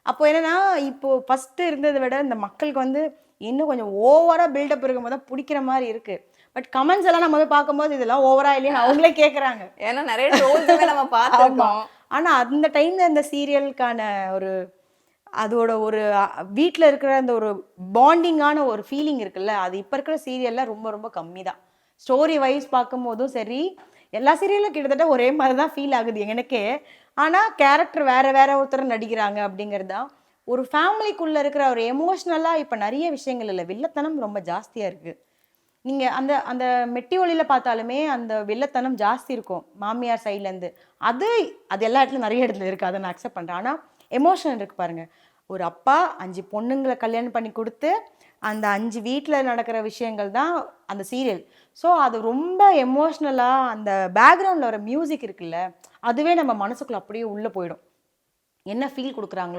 அப்போ என்னன்னா, இப்போ ஃபர்ஸ்ட்டு இருந்தத விட இந்த மக்களுக்கு வந்து இன்னும் கொஞ்சம் ஓவரா பில்டப் இருக்கும்போது தான் புடிக்கிற மாரி இருக்கு. பட் கமெண்ட்ஸ் எல்லாம் நம்ம போய் பார்க்கும்போது, இதெல்லாம் ஓவரா இல்லையான்னு அவங்களே கேட்கறாங்க. ஏன்னா நெறைய ட்ரோல்ஸுமே நம்ம ஆமா. பார்த்துருக்கோம். ஆனா அந்த டைம்ல இந்த சீரியலுக்கான ஒரு அதோட ஒரு வீட்ல இருக்கிற அந்த ஒரு பாண்டிங்கான ஒரு ஃபீலிங் இருக்குல்ல, அது இப்ப இருக்கிற சீரியல்ல ரொம்ப ரொம்ப கம்மி தான். ஸ்டோரி வைஸ் பார்க்கும்போதும் சரி, எல்லா சீரியலும் கிட்டத்தட்ட ஒரே மாரி தான் ஃபீல் ஆகுது எனக்கே. ஆனா கேரக்டர் வேற வேற ஒருத்தர் நடிக்கிறாங்க அப்படிங்கிறது தான். ஒரு ஃபேமிலிக்குள்ள இருக்கிற ஒரு எமோஷனலா இப்ப நெறைய விஷயங்கள் இல்ல. வில்லத்தனம் ரொம்ப ஜாஸ்தியா இருக்கு. நீங்க அந்த அந்த மெட்டி ஒலியில பார்த்தாலுமே அந்த வில்லத்தனம் ஜாஸ்தி இருக்கும். மாமியார் சைட்லருந்து. அது அது எல்லா இடத்துலயும் நெறைய இடத்துல இருக்கு. அத நான் அக்செப்ட் பண்றேன். ஆனா எமோஷன் இருக்கு பாருங்க. ஒரு அப்பா 5 பொண்ணுங்கள கல்யாணம் பண்ணி குடுத்து, அந்த 5 வீட்ல நடக்கிற விஷயங்கள் தான் அந்த சீரியல். ஸோ அது ரொம்ப எமோஷனலா அந்த பேக்கிரவுண்ட்ல வர மியூசிக் இருக்குல்ல, அதுவே நம்ம மனசுக்குள்ள அப்படியே உள்ள போயிடும். என்ன ஃபீல் குடுக்குறாங்களோ